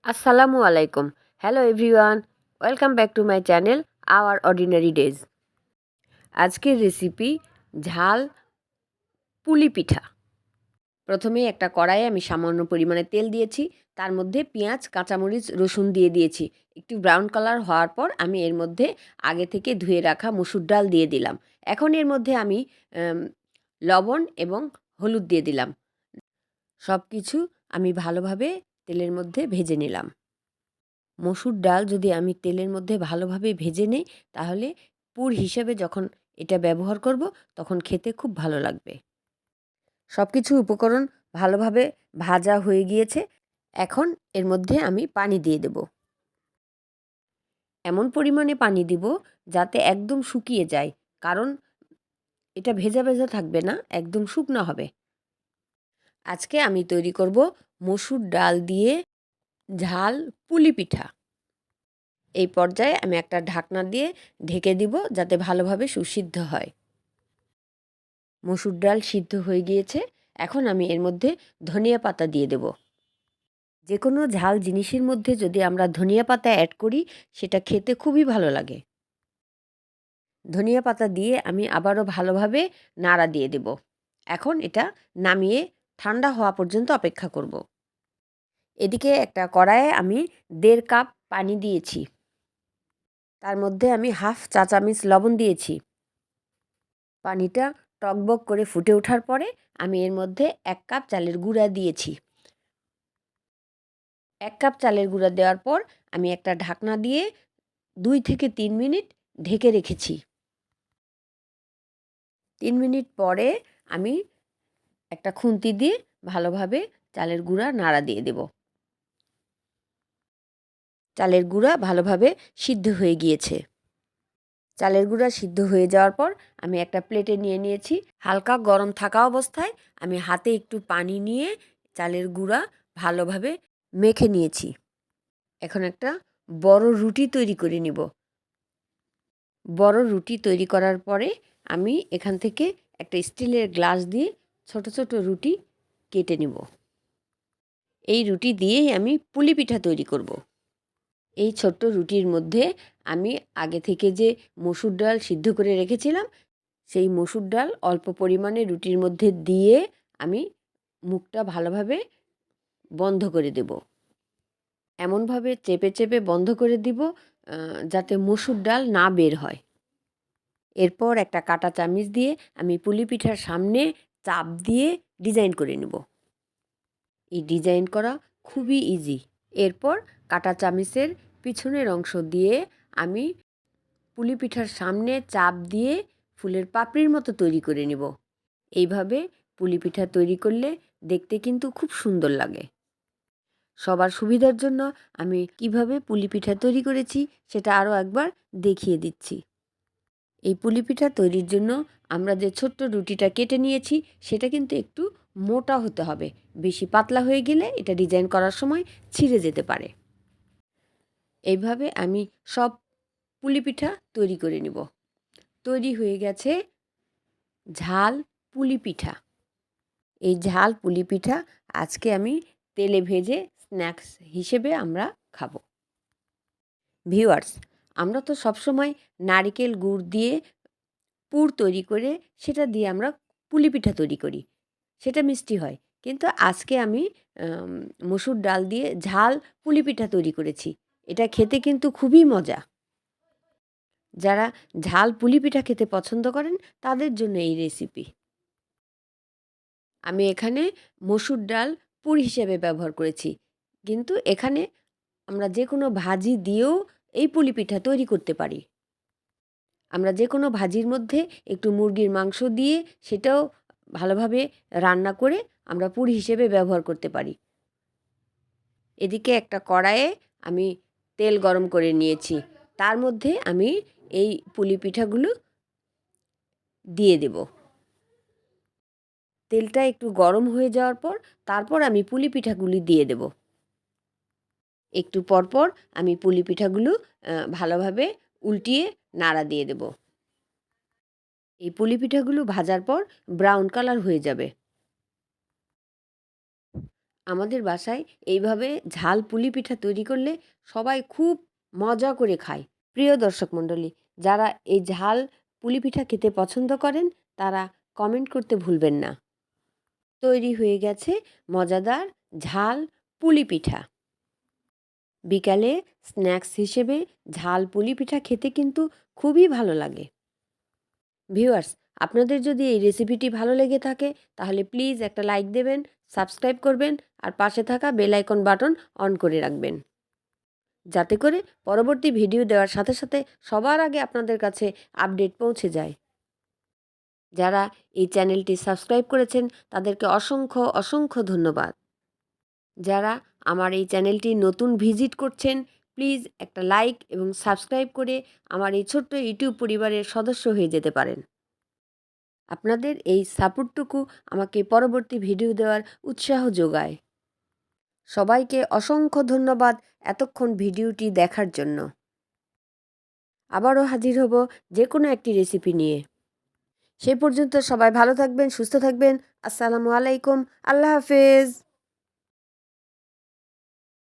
আসসালামু আলাইকুম। Hello everyone, welcome back to my channel hour ordinary days. আজকের recipe ঝাল পুলি পিঠা। প্রথমে একটা কড়াইয়ে আমি সামান্য পরিমাণে তেল দিয়েছি, তার মধ্যে পেঁয়াজ, কাঁচামরিচ, রসুন দিয়ে দিয়েছি। একটু ব্রাউন কালার হওয়ার পর আমি এর মধ্যে আগে থেকে ধুয়ে রাখা মসুর ডাল দিয়ে দিলাম। এখন এর মধ্যে আমি লবণ এবং হলুদ দিয়ে দিলাম। সব কিছু আমি ভালোভাবে তেলের মধ্যে ভেজে নিলাম। মসুর ডাল যদি আমি তেলের মধ্যে ভালোভাবে ভেজে নেই, তাহলে পুর হিসেবে যখন এটা ব্যবহার করব তখন খেতে খুব ভালো লাগবে। সব কিছু উপকরণ ভালোভাবে ভাজা হয়ে গিয়েছে। এখন এর মধ্যে আমি পানি দিয়ে দেব। এমন পরিমাণে পানি দিব যাতে একদম শুকিয়ে যায়, কারণ এটা ভেজা ভেজা থাকবে না, একদম শুকনো হবে। আজকে আমি তৈরি করব মসুর ডাল দিয়ে ঝাল পুলি পিঠা। এই পর্যায়ে আমি একটা ঢাকনা দিয়ে ঢেকে দিব যাতে ভালোভাবে সুসিদ্ধ হয়। মসুর ডাল সিদ্ধ হয়ে গিয়েছে। এখন আমি এর মধ্যে ধনিয়া পাতা দিয়ে দেব। যে কোনো ঝাল জিনিসের মধ্যে যদি আমরা ধনিয়া পাতা অ্যাড করি, সেটা খেতে খুবই ভালো লাগে। ধনিয়া পাতা দিয়ে আমি আবারও ভালোভাবে নাড়া দিয়ে দেব। এখন এটা নামিয়ে ঠান্ডা হওয়া পর্যন্ত অপেক্ষা করব। এদিকে একটা কড়াইয়ে আমি 1.5 কাপ পানি দিয়েছি। তার মধ্যে আমি হাফ চা চামচ লবণ দিয়েছি। পানিটা টকবক করে ফুটে ওঠার পরে আমি এর মধ্যে 1 কাপ চালের গুঁড়া দিয়েছি। 1 কাপ চালের গুঁড়া দেওয়ার পর আমি একটা ঢাকনা দিয়ে 2 থেকে 3 মিনিট ঢেকে রেখেছি। 3 মিনিট পরে আমি একটা খুন্তি দিয়ে ভালোভাবে চালের গুঁড়া নাড়া দিয়ে দেব। চালের গুঁড়া ভালোভাবে সিদ্ধ হয়ে গিয়েছে। চালের গুঁড়া সিদ্ধ হয়ে যাওয়ার পর আমি একটা প্লেটে নিয়ে নিয়েছি। হালকা গরম থাকা অবস্থায় আমি হাতে একটু পানি নিয়ে চালের গুঁড়া ভালোভাবে মেখে নিয়েছি। এখন একটা বড় রুটি তৈরি করে নিব। বড় রুটি তৈরি করার পরে আমি এখান থেকে একটা স্টিলের গ্লাস দিয়ে ছোট ছোট রুটি কেটে নিব। এই রুটি দিয়েই আমি পুলি পিঠা তৈরি করব। এই ছোট্ট রুটির মধ্যে আমি আগে থেকে যে মসুর ডাল সিদ্ধ করে রেখেছিলাম, সেই মসুর ডাল অল্প পরিমাণে রুটির মধ্যে দিয়ে আমি মুখটা ভালোভাবে বন্ধ করে দেব। এমনভাবে চেপে চেপে বন্ধ করে দিব যাতে মসুর ডাল না বের হয়। এরপর একটা কাঁটা চামচ দিয়ে আমি পুলি পিঠার সামনে চাপ দিয়ে ডিজাইন করে নেব। এই ডিজাইন করা খুবই ইজি। এরপর কাঁটা চামচের পিছনের অংশ দিয়ে আমি পুলি পিঠার সামনে চাপ দিয়ে ফুলের পাপড়ির মতো তৈরি করে নেব। এইভাবে পুলি পিঠা তৈরি করলে দেখতে কিন্তু খুব সুন্দর লাগে। সবার সুবিধার জন্য আমি কিভাবে পুলি পিঠা তৈরি করেছি সেটা আরও একবার দেখিয়ে দিচ্ছি। এই পুলি পিঠা তৈরির জন্য আমরা যে ছোট্ট রুটিটা কেটে নিয়েছি সেটা কিন্তু একটু মোটা হতে হবে। বেশি পাতলা হয়ে গেলে এটা ডিজাইন করার সময় ছিঁড়ে যেতে পারে। এইভাবে আমি সব পুলি পিঠা তৈরি করে নিব। তৈরি হয়ে গেছে ঝাল পুলি পিঠা। এই ঝাল পুলি পিঠা আজকে আমি তেলে ভেজে স্ন্যাক্স হিসেবে আমরা খাবো। ভিউয়ার্স, আমরা তো সবসময় নারকেল গুড় দিয়ে পুর তৈরি করে সেটা দিয়ে আমরা পুলি পিঠা তৈরি করি, সেটা মিষ্টি হয়। কিন্তু আজকে আমি মসুর ডাল দিয়ে ঝাল পুলি পিঠা তৈরি করেছি। এটা খেতে কিন্তু খুবই মজা। যারা ঝাল পুলি পিঠা খেতে পছন্দ করেন তাদের জন্য এই রেসিপি। আমি এখানে মসুর ডাল পুর হিসেবে ব্যবহার করেছি, কিন্তু এখানে আমরা যে কোনো ভাজি দিয়েও এই পুলি পিঠা তৈরি করতে পারি। আমরা যে কোনো ভাজির মধ্যে একটু মুরগির মাংস দিয়ে সেটাও ভালোভাবে রান্না করে আমরা পুর হিসেবে ব্যবহার করতে পারি। এদিকে একটা কড়াইয়ে আমি তেল গরম করে নিয়েছি। তার মধ্যে আমি এই পুলি পিঠাগুলো দিয়ে দেব। তেলটা একটু গরম হয়ে যাওয়ার পর তারপর আমি পুলি পিঠাগুলি দিয়ে দেব। একটু পরপর আমি পুলি পিঠাগুলো ভালোভাবে উল্টিয়ে নাড়া দিয়ে দেব। এই পুলি পিঠাগুলো ভাজার পর ব্রাউন কালার হয়ে যাবে। আমাদের বাসায় এইভাবে ঝাল পুলি পিঠা তৈরি করলে সবাই খুব মজা করে খায়। প্রিয় দর্শক মণ্ডলী, যারা এই ঝাল পুলি পিঠা খেতে পছন্দ করেন তারা কমেন্ট করতে ভুলবেন না। তৈরি হয়ে গেছে মজাদার ঝাল পুলি পিঠা। বিকালে স্ন্যাক্স হিসেবে ঝাল পুলি পিঠা খেতে কিন্তু খুবই ভালো লাগে। ভিউয়ার্স, আপনাদের যদি এই রেসিপিটি ভালো লেগে থাকে তাহলে প্লিজ একটা লাইক দেবেন, সাবস্ক্রাইব করবেন আর পাশে থাকা বেল আইকন বাটন অন করে রাখবেন, যাতে করে পরবর্তী ভিডিও দেওয়ার সাথে সাথে সবার আগে আপনাদের কাছে আপডেট পৌঁছে যায়। যারা এই চ্যানেলটি সাবস্ক্রাইব করেছেন তাদেরকে অসংখ্য অসংখ্য ধন্যবাদ। যারা আমার এই চ্যানেলটি নতুন ভিজিট করছেন, প্লিজ একটা লাইক এবং সাবস্ক্রাইব করে আমার এই ছোট্ট ইউটিউব পরিবারের সদস্য হয়ে যেতে পারেন। আপনাদের এই সাপোর্টটুকু আমাকে পরবর্তী ভিডিও দেওয়ার উৎসাহ যোগায়। সবাইকে অসংখ্য ধন্যবাদ এতক্ষণ ভিডিওটি দেখার জন্য। আবারও হাজির হব যে কোনো একটি রেসিপি নিয়ে। সেই পর্যন্ত সবাই ভালো থাকবেন, সুস্থ থাকবেন। আসসালামু আলাইকুম, আল্লাহ হাফেজ।